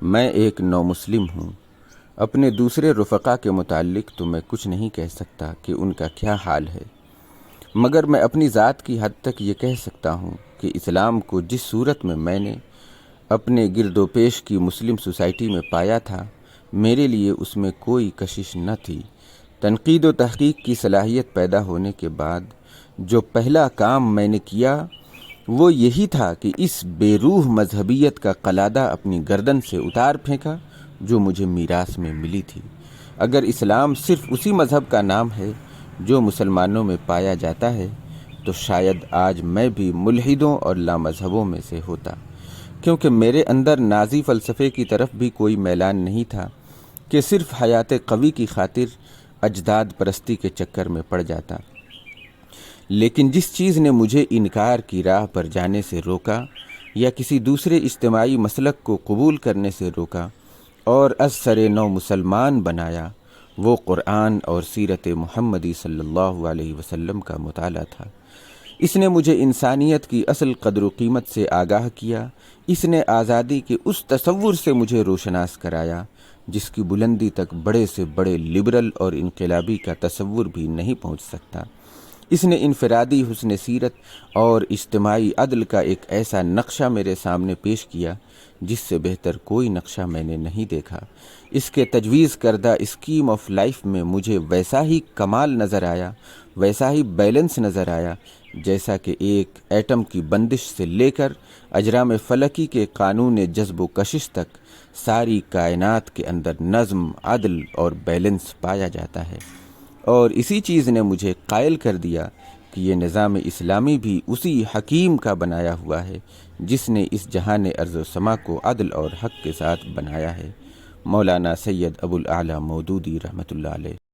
میں ایک نو مسلم ہوں۔ اپنے دوسرے رفقا کے متعلق تو میں کچھ نہیں کہہ سکتا کہ ان کا کیا حال ہے، مگر میں اپنی ذات کی حد تک یہ کہہ سکتا ہوں کہ اسلام کو جس صورت میں نے اپنے گرد و پیش کی مسلم سوسائٹی میں پایا تھا، میرے لیے اس میں کوئی کشش نہ تھی۔ تنقید و تحقیق کی صلاحیت پیدا ہونے کے بعد جو پہلا کام میں نے کیا وہ یہی تھا کہ اس بے روح مذہبیت کا قلادہ اپنی گردن سے اتار پھینکا جو مجھے میراث میں ملی تھی۔ اگر اسلام صرف اسی مذہب کا نام ہے جو مسلمانوں میں پایا جاتا ہے تو شاید آج میں بھی ملحدوں اور لامذہبوں میں سے ہوتا، کیونکہ میرے اندر نازی فلسفے کی طرف بھی کوئی میلان نہیں تھا کہ صرف حیات قوی کی خاطر اجداد پرستی کے چکر میں پڑ جاتا۔ لیکن جس چیز نے مجھے انکار کی راہ پر جانے سے روکا یا کسی دوسرے اجتماعی مسلک کو قبول کرنے سے روکا اور از سر نو مسلمان بنایا، وہ قرآن اور سیرت محمدی صلی اللہ علیہ وسلم کا مطالعہ تھا۔ اس نے مجھے انسانیت کی اصل قدر و قیمت سے آگاہ کیا۔ اس نے آزادی کے اس تصور سے مجھے روشناس کرایا جس کی بلندی تک بڑے سے بڑے لبرل اور انقلابی کا تصور بھی نہیں پہنچ سکتا۔ اس نے انفرادی حسن سیرت اور اجتماعی عدل کا ایک ایسا نقشہ میرے سامنے پیش کیا جس سے بہتر کوئی نقشہ میں نے نہیں دیکھا۔ اس کے تجویز کردہ اسکیم آف لائف میں مجھے ویسا ہی کمال نظر آیا، ویسا ہی بیلنس نظر آیا جیسا کہ ایک ایٹم کی بندش سے لے کر اجرام فلکی کے قانون جذب و کشش تک ساری کائنات کے اندر نظم، عدل اور بیلنس پایا جاتا ہے۔ اور اسی چیز نے مجھے قائل کر دیا کہ یہ نظام اسلامی بھی اسی حکیم کا بنایا ہوا ہے جس نے اس جہان ارض و سما کو عدل اور حق کے ساتھ بنایا ہے۔ مولانا سید ابو الاعلیٰ مودودی رحمۃ اللہ علیہ۔